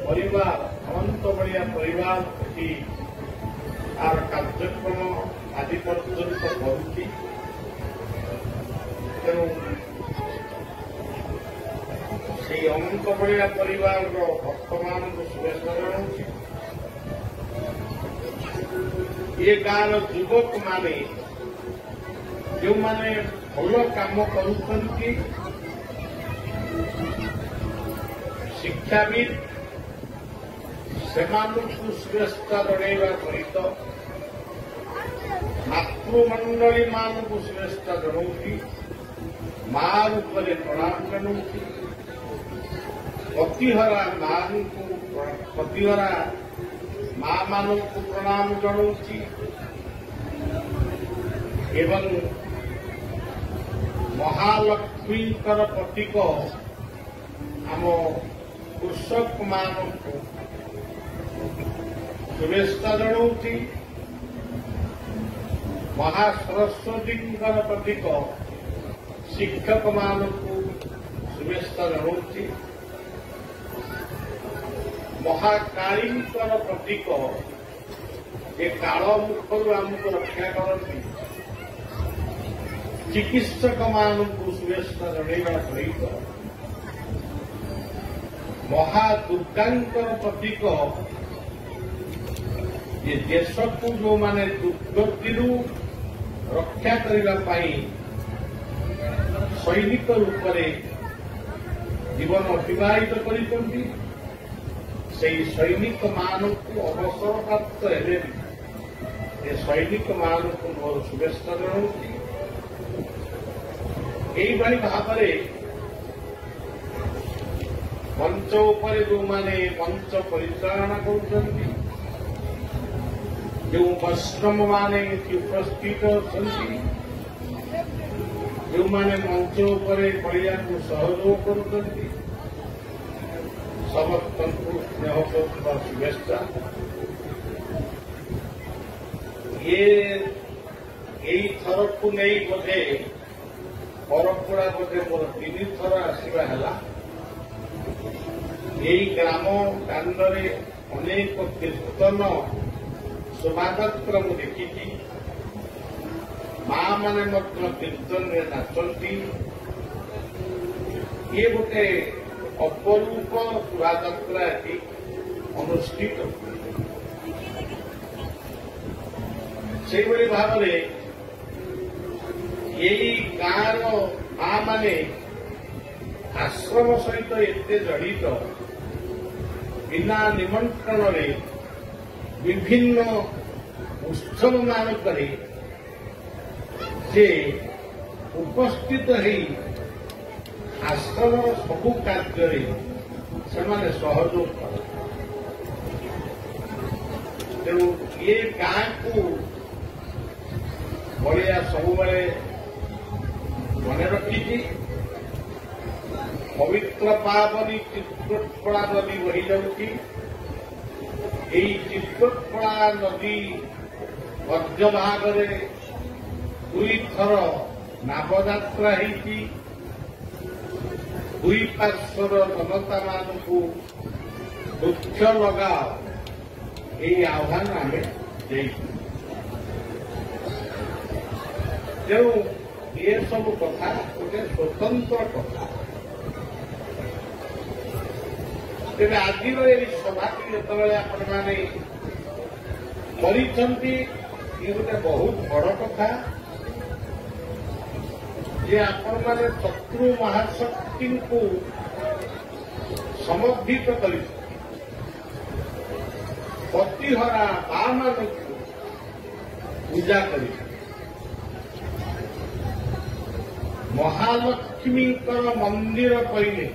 परिवार अनंत बड़िया परिवार तार कार्यक्रम आदि पर्यंत करुच्ची तेणु से अनंत बड़िया परिवार भक्तमान को शुभेच्छा जनाऊँगी। ये गाँव युवक माने जो माने भल काम करुछंती शिक्षाविद सेमानकु शुभेच्छा जणाइबा सहित मातृमंडली मानकु शुभेच्छा जनाऊँगी। मां रूपरे प्रणाम जनाऊँगी। पतिहरा मां मानकु प्रणाम जनाऊँगी एवं महालक्ष्मी प्रतीक आम कृषक मानकु शुभेच्छा जनाऊँगी। महासरस्वती प्रतीक शिक्षक मानकु शुभेच्छा जनाऊँगी। महाकाली प्रतीक ये काल मुखर आमको रक्षा करती चिकित्सक मानकु शुभेच्छा जणाइबा सहित महादुर्गांकर प्रतीक ये देश को जो माने दुर्गति रक्षा करने सैनिक रूप जीवन अतिबाहित करते सैनिक मानकु अवसर प्राप्त हेले ये सैनिक मानकु मोर शुभेच्छा जनाऊँगी। यही भाव मंच उपर जो माने मंच परिचालना करुछंती जो वैष्णव माने उपस्थित अछंती जो माने मंच उपर कलिया को सहयोग करुछंती समस्त स्नेह शुभेच्छा। ये थर को नहीं बोधे परंपरा बोधे मोर 3 थर आसवा है। यही ग्राम कांडरे अनेक कीर्तन शोभायात्रा मुझे देखी मां माने कीर्तन में नाचती ये गोटे अपरूप शोभायात्रा अनुष्ठित से भाव यही गाँव मां माने आश्रम सहित एते जड़ित बिना निमंत्रण विभिन्न उत्सव मानक से उपस्थित है आश्रम सबु कार्य से सहयोग कर तेणु ये गाँ को बढ़िया सब मन रखी पवित्र पावनी चित्रकूटा नदी बही जाऊँगी। चित्रकूटा नदी मध्य भाग में 2 थर नावयात्रा होती 2 पार्श्वर जनता मानू वृक्ष लगाओ यही आह्वान आम तेणु ये सब कथा गोटे स्वतंत्र कथा तेज आज सभा जो आपने ये गोटे बहुत बड़ कथा जे आपण मैंने शत्रु महाशक्ति को समर्थित कर पतिहरा मां मान पूजा कर महालक्ष्मी मंदिर कहले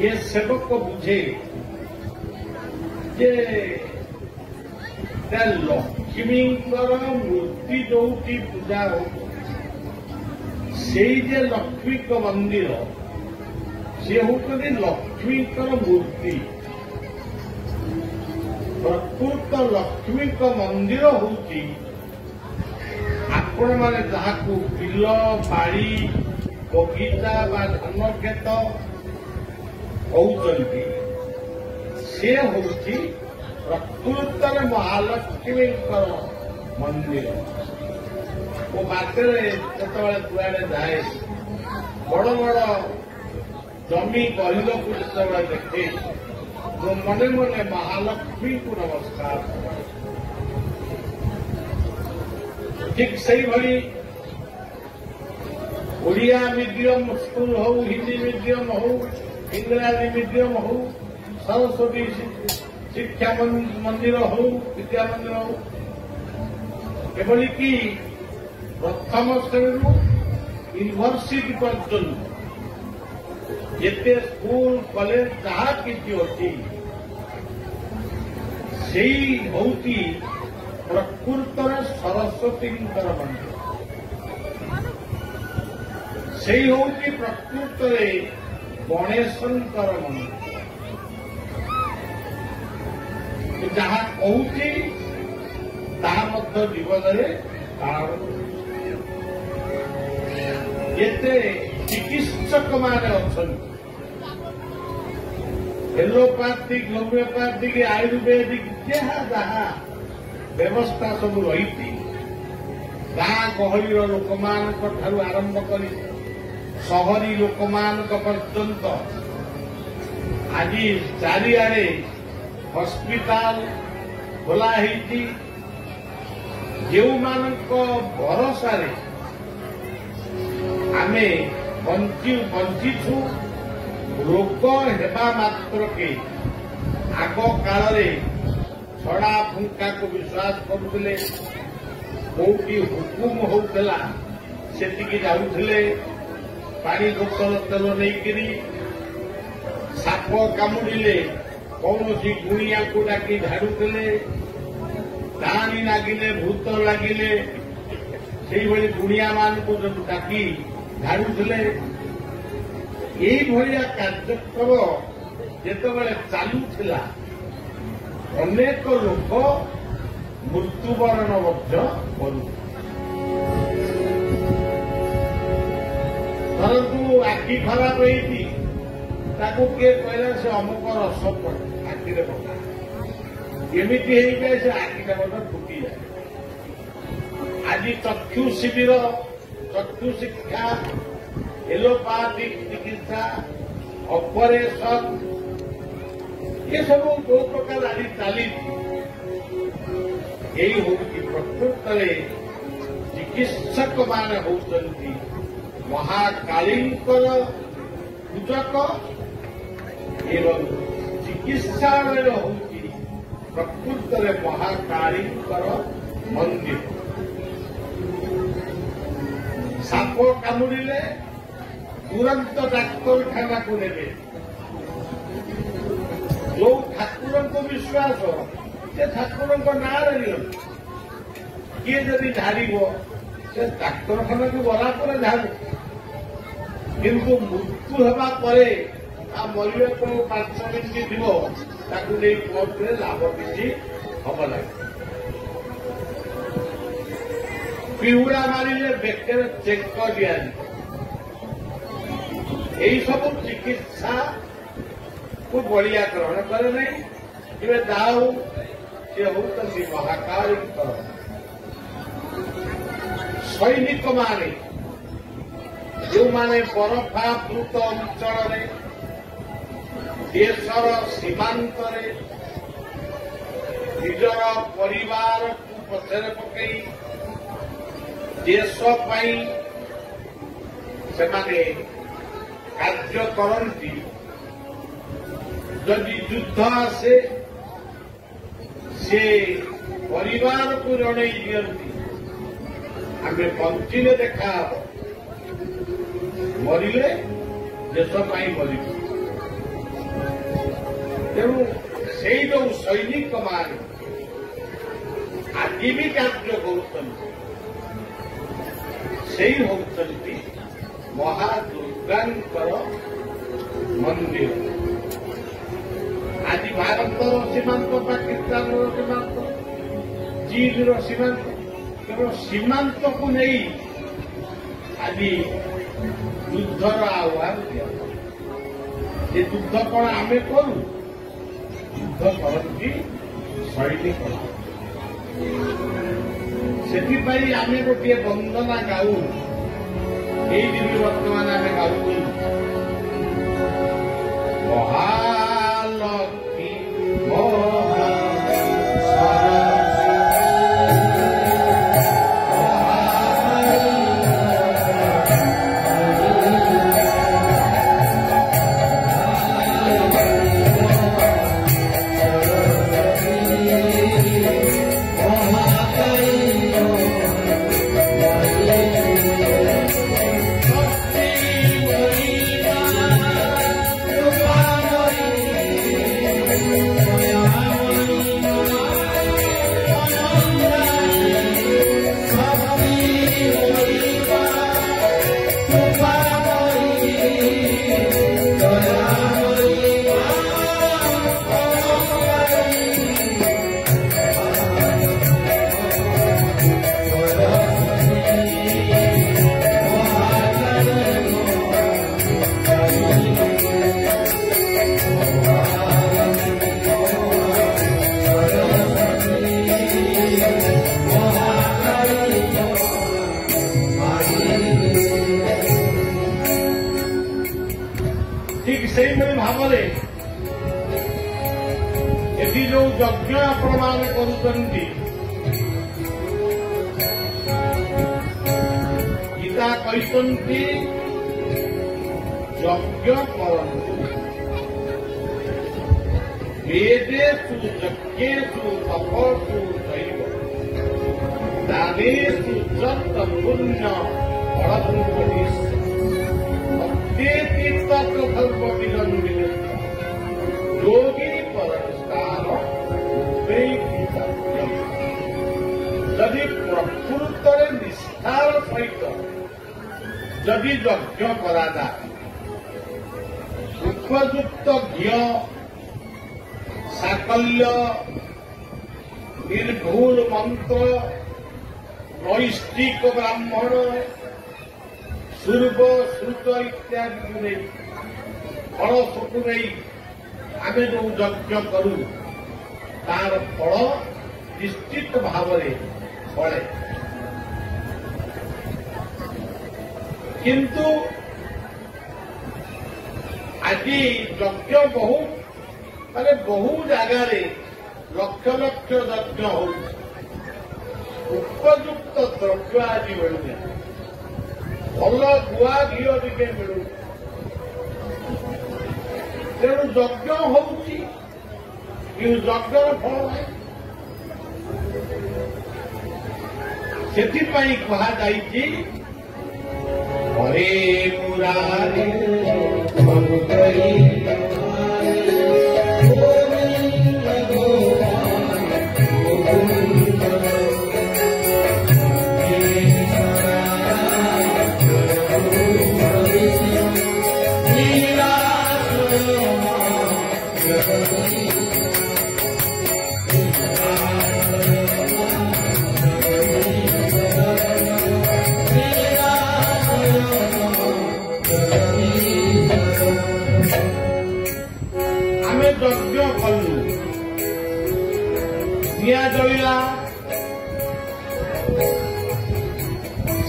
ये सेवक बुझे जे लक्ष्मी मूर्ति जो पूजा हो से लक्ष्मी मंदिर सी हूँ लक्ष्मी मूर्ति प्रकृत लक्ष्मी मंदिर हूँ आपण मैंने जहाँ बिल बाड़ी बगीचा बा धान खेत कहते ସେ ହେଉଛି ପ୍ରକୃତରେ ମହାଲକ୍ଷ୍ମୀଙ୍କର ମନ୍ଦିର। ମୋ ବାଟରେ ଯେତେବେଳେ କୁଆଡ଼େ ଯାଏ ବଡ଼ ବଡ଼ ଜମି ଗହିରକୁ ଯେତେବେଳେ ଦେଖେ ମୁଁ ମନେ ମନେ ମହାଲକ୍ଷ୍ମୀଙ୍କୁ ନମସ୍କାର କରେ। ଠିକ୍ ସେଇଭଳି ଓଡ଼ିଆ ମିଡିୟମ ସ୍କୁଲ ହଉ, ହିନ୍ଦୀ ମିଡିୟମ ହଉ, ଇଂରାଜୀ ମିଡିୟମ ହଉ, ସରସ୍ୱତୀ ଶିକ୍ଷା ମନ୍ଦିର ହଉ, ବିଦ୍ୟା ମନ୍ଦିର ହଉ, ଏଭଳିକି ପ୍ରଥମ ଶ୍ରେଣୀରୁ ୟୁନିଭର୍ସିଟି ପର୍ଯ୍ୟନ୍ତ ଯେତେ ସ୍କୁଲ କଲେଜ ଯାହା କିଛି ଅଛି ସେଇ ହେଉଛି ପ୍ରକୃତରେ ସରସ୍ୱତୀଙ୍କର ମନ୍ଦିର। ସେଇ ହେଉଛି ପ୍ରକୃତରେ ଗଣେଶଙ୍କର ମନ୍ଦିର। ଯାହା କହୁଛି ତାହା ମଧ୍ୟ ଜୀବନରେ ପାଳନ ଯେତେ ଚିକିତ୍ସକମାନେ ଅଛନ୍ତି ଏଲୋପାଥିକ, ହୋମିଓପାଥିକ, ଆୟୁର୍ବେଦିକ ଯାହା ଯାହା ବ୍ୟବସ୍ଥା ସବୁ ରହିଛି ଗାଁ ଗହଳିର ଲୋକମାନଙ୍କ ଠାରୁ ଆରମ୍ଭ କରି ସହରୀ ଲୋକମାନଙ୍କ ପର୍ଯ୍ୟନ୍ତ ଆଜି ଚାରିଆଡ଼େ ହସ୍ପିଟାଲ ଖୋଲା ହେଇଛି। ଯେଉଁମାନଙ୍କ ଭରସାରେ ଆମେ ବଞ୍ଚିଛୁ, ରୋଗ ହେବା ମାତ୍ରକେ ଆଗ କାଳରେ ଛଡ଼ା ଫୁଙ୍କାକୁ ବିଶ୍ୱାସ କରୁଥିଲେ। କୋଉଠି ହୁକୁମ ହଉଥିଲା ସେଠିକି ଯାଉଥିଲେ, ପାଣି ବୋତଲ ତେଲ ନେଇକିରି। ସାପ କାମୁଡ଼ିଲେ କୌଣସି ଗୁଣିଆକୁ ଡାକି ଝାଡୁଥିଲେ। ଡାହାଣୀ ଲାଗିଲେ, ଭୂତ ଲାଗିଲେ ସେଇଭଳି ଗୁଣିଆମାନଙ୍କୁ ଡାକି ଝାଡୁଥିଲେ। ଏଇଭଳିଆ କାର୍ଯ୍ୟକ୍ରମ ଯେତେବେଳେ ଚାଲୁଥିଲା ଅନେକ ଲୋକ ମୃତ୍ୟୁବରଣ ମଧ୍ୟ କରୁଥିଲେ। ଧରନ୍ତୁ ଆଖି ଖରାପ ହେଇଛି, ତାକୁ କିଏ କହିଲା ସେ ଅମୁକ ରସ ପଡେ ଆଖିରେ ପକା, ଏମିତି ହେଇଯାଏ ସେ ଆଖିଟା ମଧ୍ୟ ଫୁଟିଯାଏ। ଆଜି ଚକ୍ଷୁ ଶିବିର, ଚକ୍ଷୁ ଶିକ୍ଷା, ଏଲୋପାଥିକ ଚିକିତ୍ସା, ଅପରେସନ ଏସବୁ ଯୋଉ ପ୍ରକାର ଆଜି ଚାଲିଛି, ଏଇ ହେଉଛି ପ୍ରକୃତରେ ଚିକିତ୍ସକମାନେ ହେଉଛନ୍ତି ମହାକାଳୀଙ୍କର ପୂଜକ ଏବଂ ଚିକିତ୍ସାଳୟ ହେଉଛି ପ୍ରକୃତରେ ମହାକାଳୀଙ୍କର ମନ୍ଦିର। ସାପ କାମୁଡ଼ିଲେ ତୁରନ୍ତ ଡାକ୍ତରଖାନାକୁ ନେବେ। ଯୋଉ ଠାକୁରଙ୍କ ବିଶ୍ୱାସ ସେ ଠାକୁରଙ୍କ ନାଁରେ ନିଅନ୍ତି। କିଏ ଯଦି ଝାଡ଼ିବ ସେ ଡାକ୍ତରଖାନାକୁ ଗଲା ପରେ ଝାଡ଼ୁ, କିନ୍ତୁ ମୃତ୍ୟୁ ହେବା ପରେ ତା ମରିବାକୁ 5 ମିନିଟ୍ ଥିବ, ତାକୁ ନେଇ କୋର୍ଟରେ ଲାଭ କିଛି ହବ ନାହିଁ। ପିହୁଡ଼ା ମାରିଲେ ବେକରେ ଚେକ ଦିଆଯିବ। ଏଇ ସବୁ ଚିକିତ୍ସାକୁ ବଳିଆ ଗ୍ରହଣ କରେ ନାହିଁ। ଏବେ ଯାହା ହଉ ସେ ହେଉଛନ୍ତି ମହାକାଳୀଙ୍କର ସୈନିକମାନେ, ଯେଉଁମାନେ ବରଫାବୃତ ଅଞ୍ଚଳରେ ଦେଶର ସୀମାନ୍ତରେ ନିଜର ପରିବାରକୁ ପଛରେ ପକାଇ ଦେଶ ପାଇଁ ସେମାନେ କାର୍ଯ୍ୟ କରନ୍ତି। ଯଦି ଯୁଦ୍ଧ ଆସେ ସେ ପରିବାରକୁ ଜଣେଇ ଦିଅନ୍ତି ଆମେ ବଞ୍ଚିଲେ ଦେଖାହେବ, ମରିଲେ ଦେଶ ପାଇଁ ମରିବୁ। ତେଣୁ ସେଇ ଯୋଉ ସୈନିକମାନେ ଆଜି ବି କାର୍ଯ୍ୟ କରୁଛନ୍ତି, ସେଇ ହେଉଛନ୍ତି ମହାଦୁର୍ଗାଙ୍କର ମନ୍ଦିର। ଆଜି ଭାରତର ସୀମାନ୍ତ, ପାକିସ୍ତାନର ସୀମାନ୍ତ, ଚୀନର ସୀମାନ୍ତ, କେବଳ ସୀମାନ୍ତକୁ ନେଇ ଆଜି ଯୁଦ୍ଧର ଆହ୍ୱାନ ଦିଆଯାଏ। ଏ ଯୁଦ୍ଧ କଣ ଆମେ କରୁ? ଯୁଦ୍ଧ କରନ୍ତି ଶୈଳୀ କଳା। ସେଥିପାଇଁ ଆମେ ଗୋଟିଏ ବନ୍ଦନା ଗାଉ, ଏଇଠି ବି ବର୍ତ୍ତମାନ ଆମେ ଗାଉଛୁ ମହାଲକ୍ଷ୍ମୀ ठीक ସେଇଭଳି ଭାବରେ ଏଠି ଯୋଉ ଯଜ୍ଞ ଆପଣମାନେ କରୁଛନ୍ତି, ଗୀତା କହିଛନ୍ତି ଯଜ୍ଞ କରନ୍ତୁ। ବେଦେଷୁ ଯଜ୍ଞେଷୁ ତପସୁ ଦୈବ ଦାନେଷୁ ଯତ ପୁଣ୍ୟ ଫଳଭୂତି योगी परस्कार जदि प्रकृत निष्ठार सहित जदि यज्ञ करादा उपयुक्त घी साकल्य निर्भूल मंत्र नैष्ठिक ब्राह्मण सूर्व श्रुत इत्यादि को नहीं फल सबू नहीं आम जो यज्ञ करू तार फल निश्चित भाव फले। किंतु आज यज्ञ बहु जगार लक्ष लक्ष यज्ञ हो उपयुक्त द्रव्य आज मिलूनी भल गुआ घी टे मिलू तेणु यज्ञ होउछि यज्ञर फल ସେଥିପାଇଁ କୁହାଯାଇଛି ହରେ ମୁରାରେ यज्ञ कलु निआ जलिला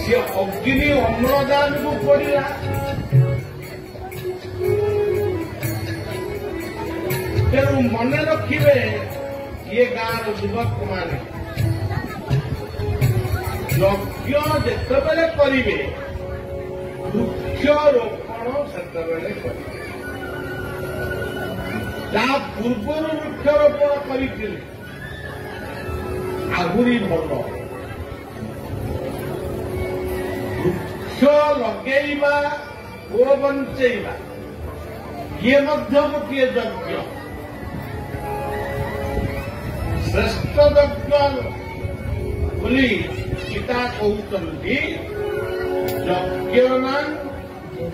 सी अग्नि अम्लजान को पड़ा तेणु मन रखिए ये गाँव युवक माने यज्ञ जितेबले करेंगे वृक्षरोपण से पूर्वर वृक्षरोपण कर आहुरी भल वृक्ष लगेवा ओ बंचेवा ये गोटे यज्ञ श्रेष्ठ यज्ञ बोली गीता कहते यज्ञ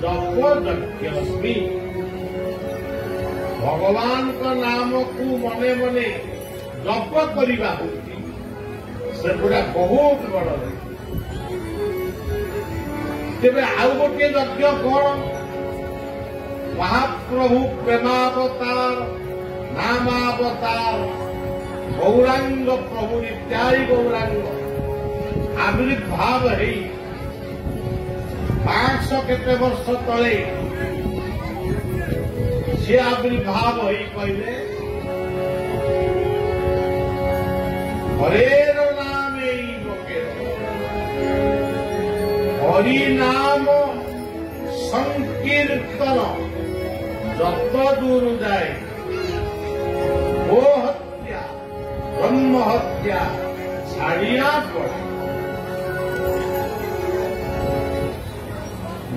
जप यज्ञस्मि भगवान का नाम को मने मने जप करवा से गुड़ा बहुत बड़ तेरे आउ गोटे यज्ञ कौन महाप्रभु प्रेमावतार नामावतार गौरांग प्रभु नित्याय गौरांग आविर्भाव है 500 केते वर्ष तले से आविर्भाव हो कहले हरेर नाम लोके हरि नाम संकीर्तन जत दूर जाए वो हत्या ब्रह्म हत्या छाड़िया पड़े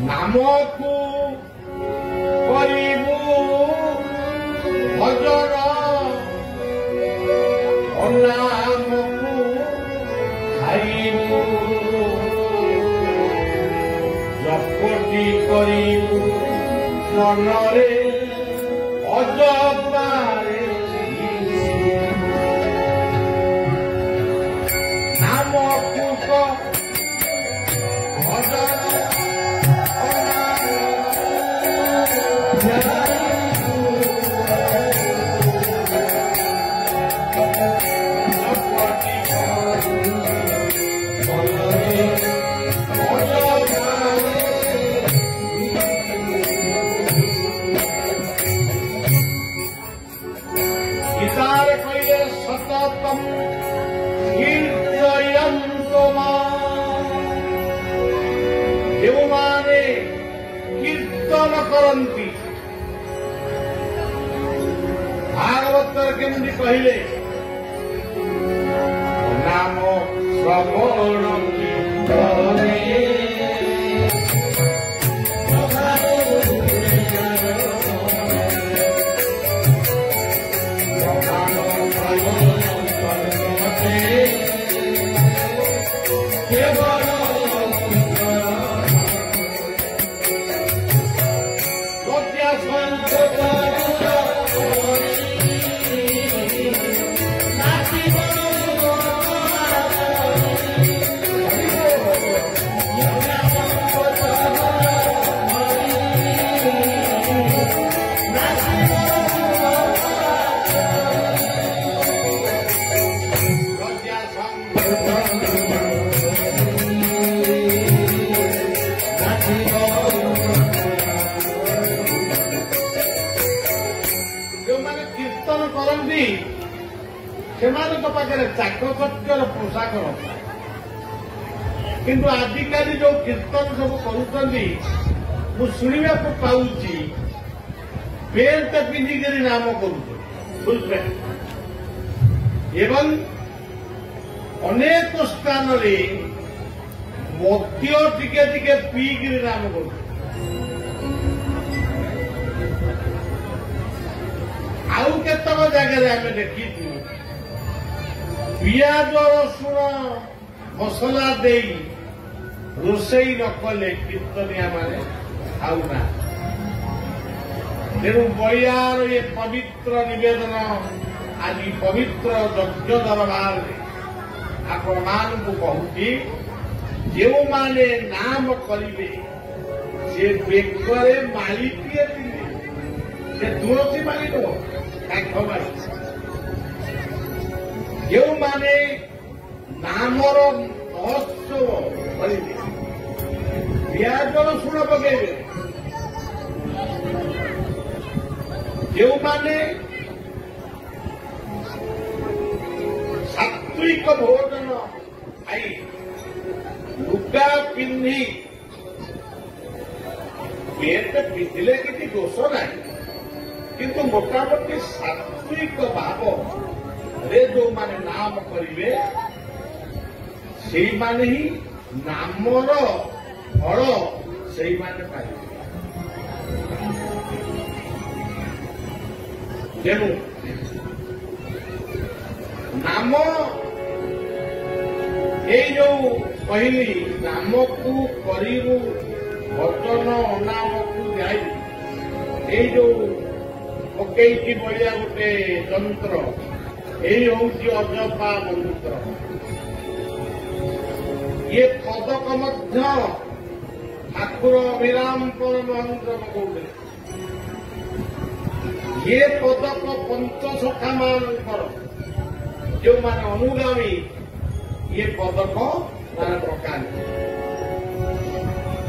नाम को करिबू भजन नाम को खाइबू जपटी करिबू मनरे अजबारे नाम को भजन सततम कीर्तयन्तु मां देवमाने कीर्तन करन्ति भागवत केमती कहले नाम श्रवण कीर्तने पाखे चाकचक्यर पोशाक नथा किंतु आजिकाली जो कीर्तन सब कर शुणा पाऊँगी पेंट पिंधिक नाम कर एवं अनेक स्थान मद्य टिके टिके पीक नाम कर आउ केतक जगह आम देखी पियाज रसुण मसला दे रोसई न कले कीर्तनिया माने खाऊना तेणु बलियार ये पवित्र निवेदन आज पवित्र यज्ञ दरबार आपण मान को कहूँ जो माने नाम करिवे से बेकरे माली पिए तुलसी माली नो काठ माली जो माने नामर महोत्सव करेंगे पियाज रसुण पकेबे जो माने सात्विक भोजन खाई लुगा पिंधि पेट पिंधिले किसी दोष ना किंतु मोटामोटी सात्विक भाव रे जो माने नाम करिवे से माने ही नामर फल से माने पाइबे तेणु नाम ये जो कहली नाम को करू भजन अनाम को जाई ये जो पकई बलिया गोटे यंत्र यही हूँ अजपा मंत्र ये पदक मध्य ठाकुर अभिराम मंत्र कहते ये पदक पंचसखा मानकर जो मान अनुगामी ये पदक मान पकाते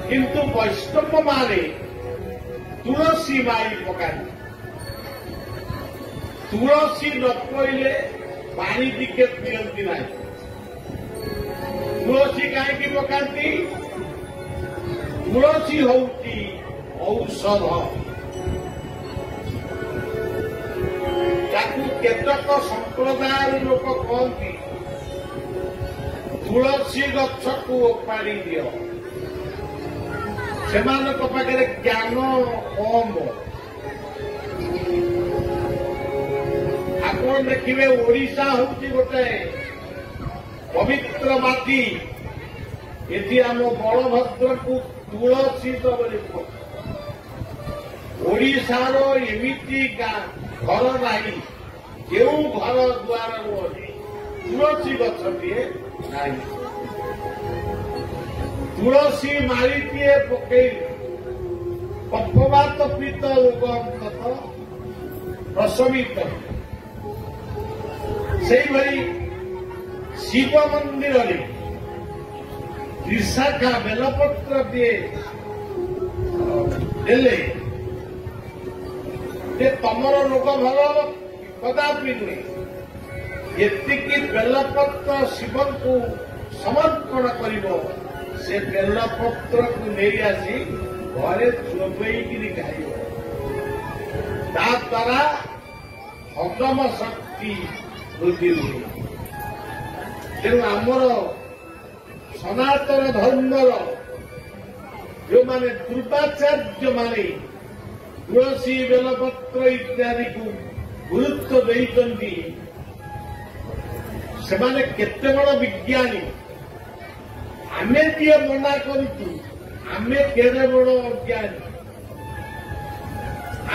किंतु वैष्णव माने तुलसी माई पकाते तुलसी न पड़े पानी टिके पियंती ना तुलसी कहीं पकाती तुलसी होती औषध केतक संप्रदाय लोक कहती तुलसी गछ को ओपाड़ी दियो से पाखे ज्ञान कम आप देखिए ओडिशा हूँ गोटे पवित्र माटी ये आम बलभद्र को तुलसी बोली ओडिशार एमती घर नहीं जो घर द्वार तुलसी गछटे नहीं तुलसी मारिटे पकई कफवात पीत रोग प्रशमित से भली शिव मंदिर में त्रिशाखा बेलपत्र देले तमर रोग भल कदापि नुहे एतिकी बेलपत्र शिव को समर्पण कर से बेलपत्र को नहीं आसी घरे चोबई खाइब द्वारा हजम शक्ति वृद्धि हुए तेणु आमर सनातन धर्मर जो माने पूर्वाचार्य माने तुलसी बेलपत्र इत्यादि को गुरुत्व देइचंती सेमाने केते बड़ विज्ञानी आमे दिए मना करूचु आमे केरे बड़ अज्ञानी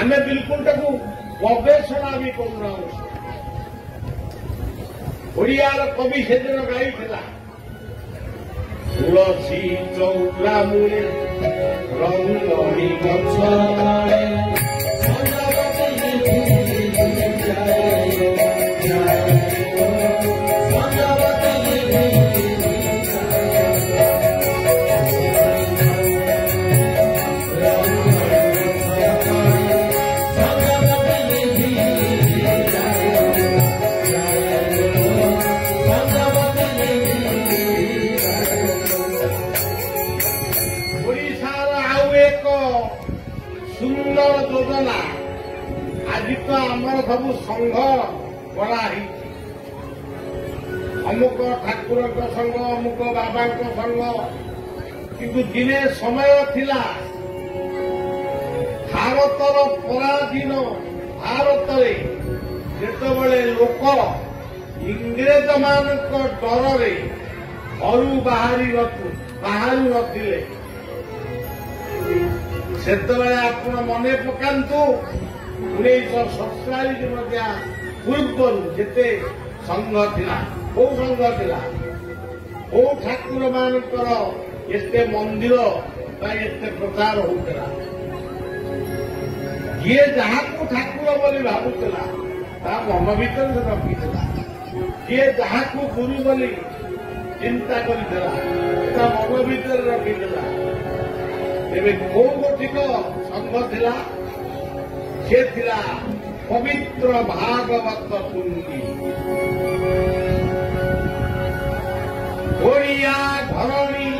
आमे बिल्कुल ताकू गवेषणा भी करूना ओडियार कवि सेदिन गाइथिला तुलसी चौरा मूले रंगणी गछ सुंदर योजना आज तो आमर सब संघ गढ़ा अमुक ठाकुर संघ अमुक बाबा संघ किंतु दिने समय थिला भारतर पराधीन भारत जिते लोक इंग्रेज मान डर घर बाहरी नथिले सेतबेले आपण मन पकांतु 1947 पूर्व जिते संघ थिला को संघ थिला को ठाकुर मानकर एते मंदिर एते प्रचार होउतला ये जहाँ को ठाकुर बोली भावुला ता मन भीतर से रखिला ये जहाँ को गुरु बोली चिंता करिला ता मन भीतर रखिला एवं कौ गोटिक संघ थिला से थिला पवित्र भागवत कुंडी ओडिया धरणी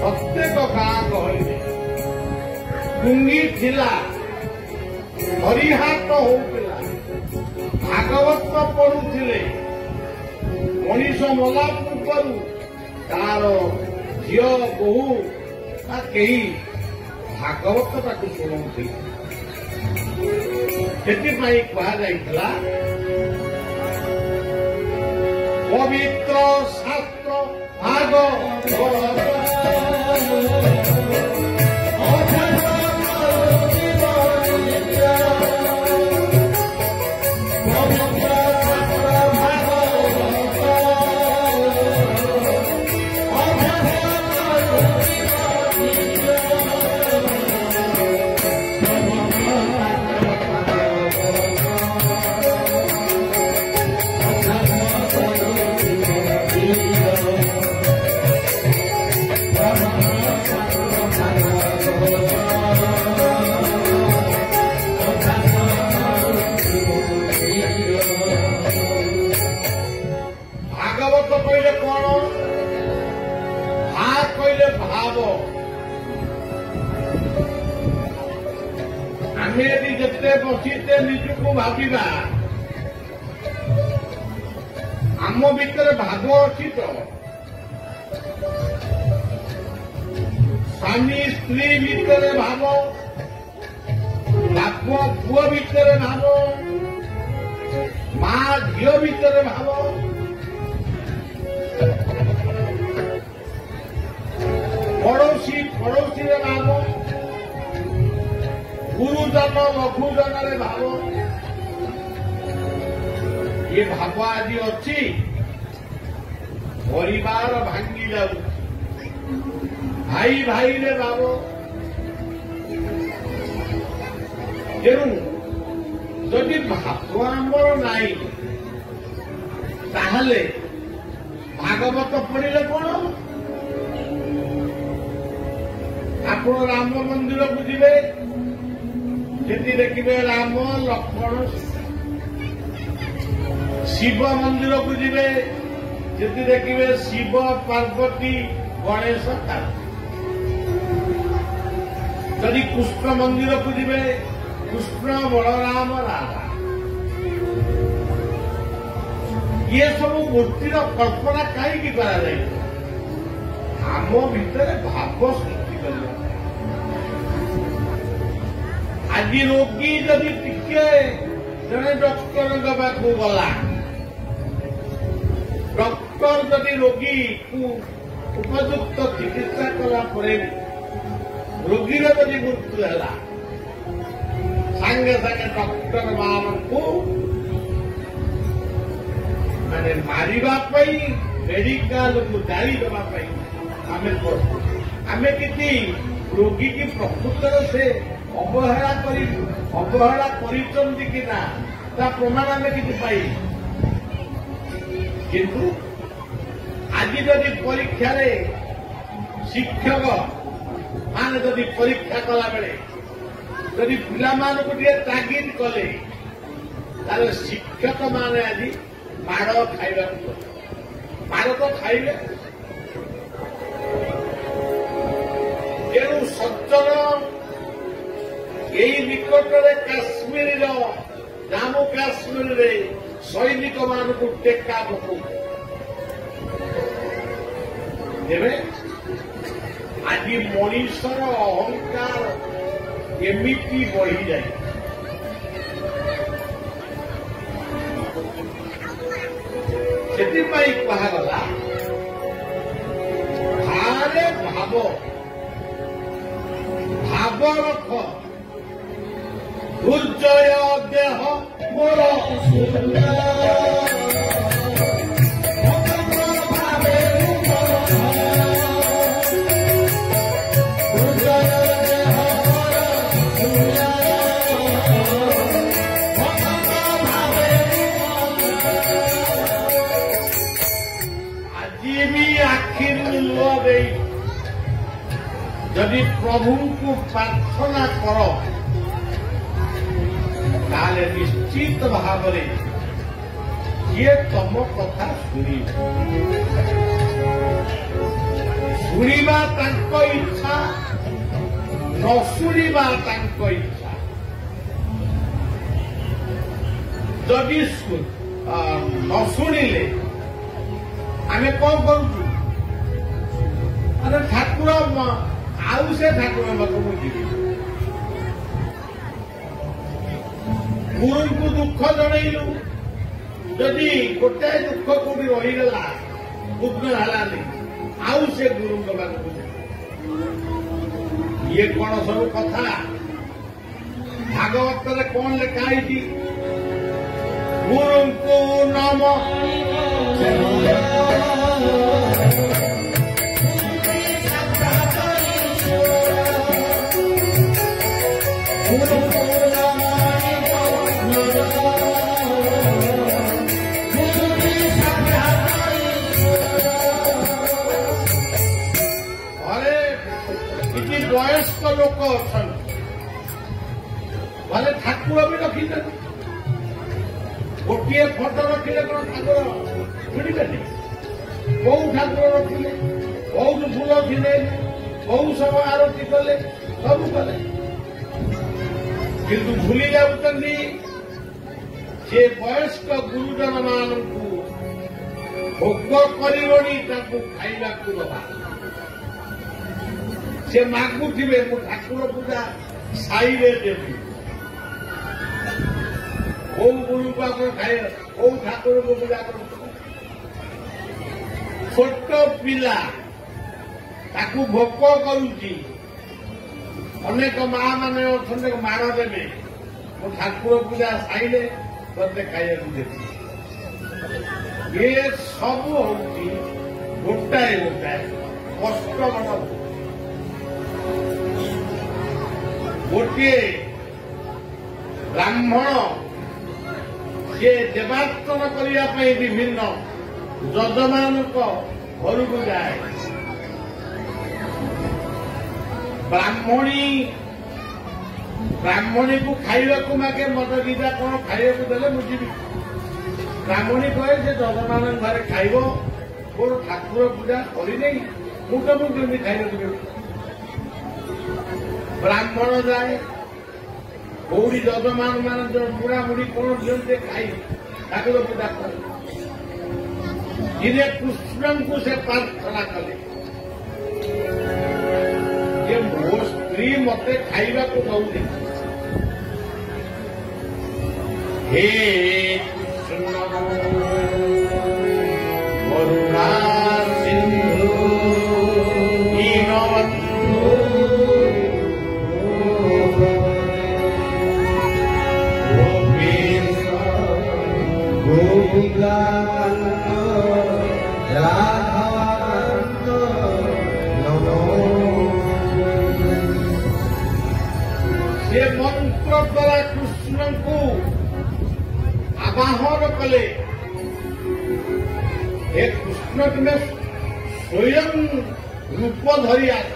ପ୍ରତ୍ୟେକ ଗାଁ ଗହଳିରେ ଟୁଙ୍ଗି ଥିଲା, ହରିହାଟ ହଉଥିଲା, ଭାଗବତ ପଢୁଥିଲେ। ମଣିଷ ମଲା ପୂର୍ବରୁ ତାର ଝିଅ ବୋହୂ ବା କେହି ଭାଗବତ ତାକୁ ଶୁଣଉଥିଲେ। ସେଥିପାଇଁ କୁହାଯାଇଥିଲା ପବିତ୍ର ଶାସ୍ତ୍ର ଭାଗବତ। ଭାଗବତ କହିଲେ କଣ? ଭା କହିଲେ ଭାବ। ଆମେ ଏଠି ଯେତେ ବସିତେ ନିଜକୁ ଭାବିବା, ଆମ ଭିତରେ ଭାବ ଅଛି ତ? ସ୍ୱାମୀ ସ୍ତ୍ରୀ ଭିତରେ ଭାବ, ବାପ ପୁଅ ଭିତରେ ଭାବ, ମା ଝିଅ ଭିତରେ ଭାବ, ପଡ଼ୋଶୀ ପଡ଼ୋଶୀରେ ଭାବ, ଗୁରୁଜନ ଲଘୁଜନରେ ଭାବ। ଏ ଭାବ ଆଜି ଅଛି, ପରିବାର ଭାଙ୍ଗି ଯାଉଛି। ଭାଇ ଭାଇରେ ଭାବ। ତେଣୁ ଯଦି ଭାବ ଆମର ନାହିଁ, ତାହେଲେ ଭାଗବତ ପଢିଲେ କଣ? ଆପଣ ରାମ ମନ୍ଦିରକୁ ଯିବେ, ସେଠି ଦେଖିବେ ରାମ ଲକ୍ଷ୍ମଣ। ଶିବ ମନ୍ଦିରକୁ ଯିବେ, ସେଠି ଦେଖିବେ ଶିବ ପାର୍ବତୀ ଗଣେଶ କାର୍ତ୍ତିକ। ଯଦି କୃଷ୍ଣ ମନ୍ଦିରକୁ ଯିବେ, କୃଷ୍ଣ ବଳରାମ ରାଧା। ଇଏ ସବୁ ମୂର୍ତ୍ତିର କଳ୍ପନା କାହିଁକି କରାଯାଇଛି? ଆମ ଭିତରେ ଭାବ ସୃଷ୍ଟି କରିବା। ଆଜି ରୋଗୀ ଯଦି ଟିକେ ଜଣେ ଡକ୍ଟରଙ୍କ ପାଖକୁ ଗଲା, ଡକ୍ଟର ଯଦି ରୋଗୀକୁ ଉପଯୁକ୍ତ ଚିକିତ୍ସା କଲା ପରେ ରୋଗୀର ଯଦି ମୃତ୍ୟୁ ହେଲା, ସାଙ୍ଗେ ସାଙ୍ଗେ ଡକ୍ଟର ମାନଙ୍କୁ ମାନେ ମାରିବା ପାଇଁ, ମେଡିକାଲକୁ ଜାରି ଦେବା ପାଇଁ ଆମେ କିଛି ରୋଗୀକି ପ୍ରକୃତରେ ସେ ଅବହେଳା କରିଛନ୍ତି କି ନା, ତା ପ୍ରମାଣ ଆମେ କିଛି ପାଇବୁ। କିନ୍ତୁ ଆଜି ଯଦି ପରୀକ୍ଷାରେ ଶିକ୍ଷକ ମାନେ ଯଦି ପରୀକ୍ଷା କଲାବେଳେ ଯଦି ପିଲାମାନଙ୍କୁ ଟିକେ ତାଗିଦ କଲେ, ତାହେଲେ ଶିକ୍ଷକ ମାନେ ଆଜି ମାଡ଼ ଖାଇବାକୁ ପଡେ। ମାଡ଼ ତ ଖାଇବେ। ତେଣୁ ସଜ୍ଜନ ଏଇ ନିକଟରେ କାଶ୍ମୀରର ଜାମ୍ମୁ କାଶ୍ମୀରରେ ସୈନିକମାନଙ୍କୁ ଟେକା ପକଉ। ତେବେ ଆଜି ମଣିଷର ଅହଙ୍କାର ଏମିତି ବଢିଯାଏ। ସେଥିପାଇଁ କୁହାଗଲା, ଭାରେ ଭାବ, ଭାବ ରଖ, ଦୁର୍ଜୟ ଦେହ ମୋର ଯଦି ପ୍ରଭୁଙ୍କୁ ପ୍ରାର୍ଥନା କର, ତାହେଲେ ନିଶ୍ଚିତ ଭାବରେ ସିଏ ତମ କଥା ଶୁଣିବ। ଶୁଣିବା ତାଙ୍କ ଇଚ୍ଛା, ନ ଶୁଣିବା ତାଙ୍କ ଇଚ୍ଛା। ଯଦି ନ ଶୁଣିଲେ ଆମେ କଣ କରୁଛୁ? ଆରେ ଠାକୁର ଆଉ ସେ ଠାକୁର ପାଖକୁ ଯିବି। ଗୁରୁଙ୍କୁ ଦୁଃଖ ଜଣେଇଲୁ, ଯଦି ଗୋଟାଏ ଦୁଃଖ କୋଉଠି ରହିଗଲା, ପୂର୍ଣ୍ଣ ହେଲାନି, ଆଉ ସେ ଗୁରୁଙ୍କ ପାଖକୁ ଯିବି। ଇଏ କଣ ସବୁ କଥା? ଭାଗବତରେ କଣ ଲେଖା ହେଇଛି? ଗୁରୁଙ୍କୁ ନମ ବୟସ୍କ ଲୋକ ଅଛନ୍ତି, ମାନେ ଠାକୁର ବି ରଖିଛନ୍ତି। ଗୋଟିଏ ଫଟୋ ରଖିଲେ କଣ ଠାକୁର ମିଳିବେନି? କୋଉ ଠାକୁର ରଖିଲେ, ବହୁତ ଫୁଲ ଥିଲେ, ବହୁ ସମୟ ଆରତି କଲେ, ସବୁ କଲେ, କିନ୍ତୁ ଭୁଲି ଯାଉଛନ୍ତି ସେ ବୟସ୍କ ଗୁରୁଜନ ମାନଙ୍କୁ ଭୋଗ କରିବଣି ତାଙ୍କୁ ଖାଇବାକୁ ଦେବା। ସେ ମାଗୁଥିବେ ମୁଁ ଠାକୁର ପୂଜା ସାଇରେ ଦେବି। କୋଉ ଗୁରୁକୁ ଆପଣ ଖାଇବେ, କୋଉ ଠାକୁରଙ୍କୁ ପୂଜା କରନ୍ତୁ? ଛୋଟ ପିଲା ତାକୁ ଭୋକ କରୁଛି, ଅନେକ ମା ମାନେ ଅଛନ୍ତି ମାଡ଼ ଦେବେ, ମୁଁ ଠାକୁର ପୂଜା ସାଇଲେ ତତେ ଖାଇବାକୁ ଦେବି। ଏ ସବୁ ହଉଛି ଗୋଟାଏ କଷ୍ଟ ମନ। ଗୋଟିଏ ବ୍ରାହ୍ମଣ ସେ ଦେବାର୍ଚ୍ଚନ କରିବା ପାଇଁ ବିଭିନ୍ନ ଯଜମାନଙ୍କ ଘରକୁ ଯାଏ। ବ୍ରାହ୍ମଣୀକୁ ଖାଇବାକୁ ମାଗେ, ମତେ ଦିଟା କଣ ଖାଇବାକୁ ଦେଲେ ମୁଁ ଯିବି। ବ୍ରାହ୍ମଣୀ କହେ ସେ ଯଜମାନଙ୍କ ଘରେ ଖାଇବ, ମୋର ଠାକୁର ପୂଜା କରିନେଇ, ମୁଁ ତମକୁ କେମିତି ଖାଇବାକୁ ଦେବି? ବ୍ରାହ୍ମଣ ଯାଏ, କୋଉଠି ଯଜମାନ ମାନେ ବୁଢାବୁଢୀ କଣ ଦିଅନ୍ତି ଖାଇ ଠାକୁର ପୂଜା କରେ। ଦିନେ କୃଷ୍ଣଙ୍କୁ ସେ ପ୍ରାର୍ଥନା କଲେ ଯେ ମୋ ସ୍ତ୍ରୀ ମତେ ଖାଇବାକୁ ଦଉନି। ହେ କୃଷ୍ଣ କରୁଣା ସିନ୍ଧୁ ଦୀନବନ୍ଧୁ ସେ ମନ୍ତ୍ର ଦ୍ୱାରା କୃଷ୍ଣଙ୍କୁ ଆବାହନ କଲେ। ହେ କୃଷ୍ଣ ତୁମେ ସ୍ୱୟଂ ରୂପ ଧରି ଆସ,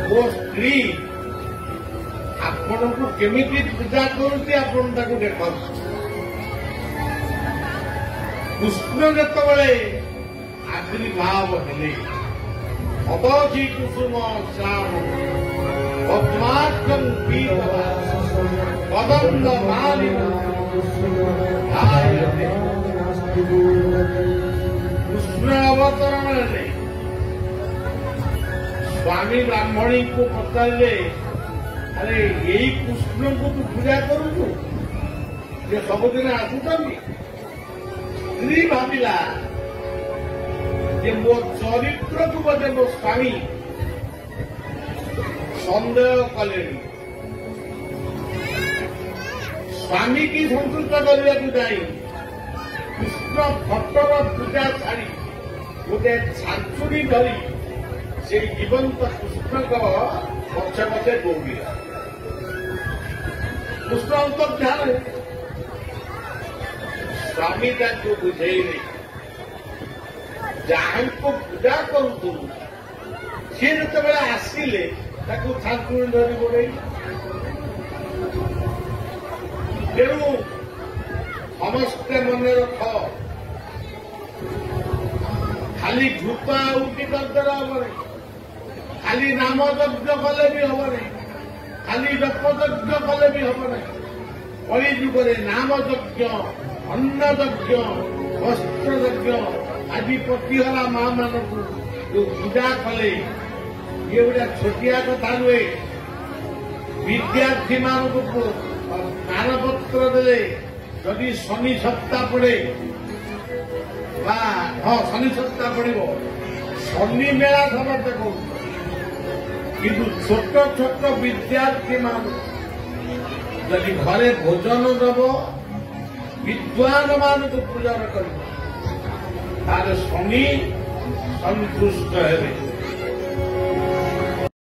ମୋ ସ୍ତ୍ରୀ ଆପଣଙ୍କୁ କେମିତି ପୂଜା କରୁଛି ଆପଣ ତାକୁ ଦେଖନ୍ତୁ। କୃଷ୍ଣ ଯେତେବେଳେ ଆବିର୍ଭାବ ହେଲେ, ଅବଧି କୁସୁମ ଶ୍ୟାମ ପଦ୍ମାର୍କଂ ପୀତବା କଦମ୍ବ ମାଲିନ ଧାୟତେ। କୃଷ୍ଣ ଅବତରଣ ହେଲେ, ସ୍ୱାମୀ ବ୍ରାହ୍ମଣୀଙ୍କୁ ପଚାରିଲେ, ଆରେ ଏଇ କୃଷ୍ଣଙ୍କୁ ତୁ ପୂଜା କରୁଛୁ, ସେ ସବୁଦିନ ଆସୁଛନ୍ତି? ସ୍ତ୍ରୀ ଭାବିଲା ଯେ ମୋ ଚରିତ୍ରକୁ ବୋଧେ ମୋ ସ୍ୱାମୀ ସନ୍ଦେହ କଲେଣି। ସ୍ୱାମୀ କି ସନ୍ତୁଷ୍ଟ କରିବାକୁ ଯାଇ କୃଷ୍ଣ ଫଟୋର ପୂଜା ଛାଡ଼ି ଗୋଟେ ଛାଞ୍ଚୁଡ଼ି ଧରି ସେଇ ଜୀବନ୍ତ କୃଷ୍ଣଙ୍କ ପଛେ ପଛେ ଦୌଡ଼ିଲା। କୃଷ୍ଣ ଅନ୍ତର୍ଧ୍ୟାନ, ସ୍ୱାମୀ ତାଙ୍କୁ ବୁଝେଇଲେ, ଯାହାଙ୍କୁ ପୂଜା କରୁଥିଲୁ ସେ ଯେତେବେଳେ ଆସିଲେ ତାକୁ ଛାଞ୍ଚୁଡ଼ି ଧରି ଗୋଡ଼େଇଲେ। ତେଣୁ ସମସ୍ତେ ମନେ ରଖ, ଖାଲି ଘୃତ ଆହୁତି କରିଦେଲେ ହବନି, ଖାଲି ନାମ ଯଜ୍ଞ କଲେ ବି ହବନି, ଖାଲି ଜପଯଜ୍ଞ କଲେ ବି ହବନି। କଳିଯୁଗରେ ନାମ ଯଜ୍ଞ, ଅନ୍ନ ଯଜ୍ଞ, ବସ୍ତ୍ର ଯଜ୍ଞ, ଆଜି ପତିହରା ମା ମାନଙ୍କୁ ଯୋଉ ପୂଜା କଲେ ଇଏ ଗୋଟେ ଛୋଟିଆ କଥା ନୁହେଁ। ବିଦ୍ୟାର୍ଥୀ ମାନଙ୍କୁ ମାନପତ୍ର ଦେଲେ ଯଦି ଶନି ସପ୍ତା ପଡେ ବା ଶନି ସପ୍ତା ପଡିବ, ଶନି ମେଳା ସମସ୍ତେ କହୁଛ, କିନ୍ତୁ ଛୋଟ ଛୋଟ ବିଦ୍ୟାର୍ଥୀ ମାନଙ୍କୁ ଯଦି ଘରେ ଭୋଜନ ଦେବ, ବିଦ୍ୱାନ ମାନଙ୍କୁ ପୂଜନ କରିବ, ତାହେଲେ ଶନି ସନ୍ତୁଷ୍ଟ ହେବେ।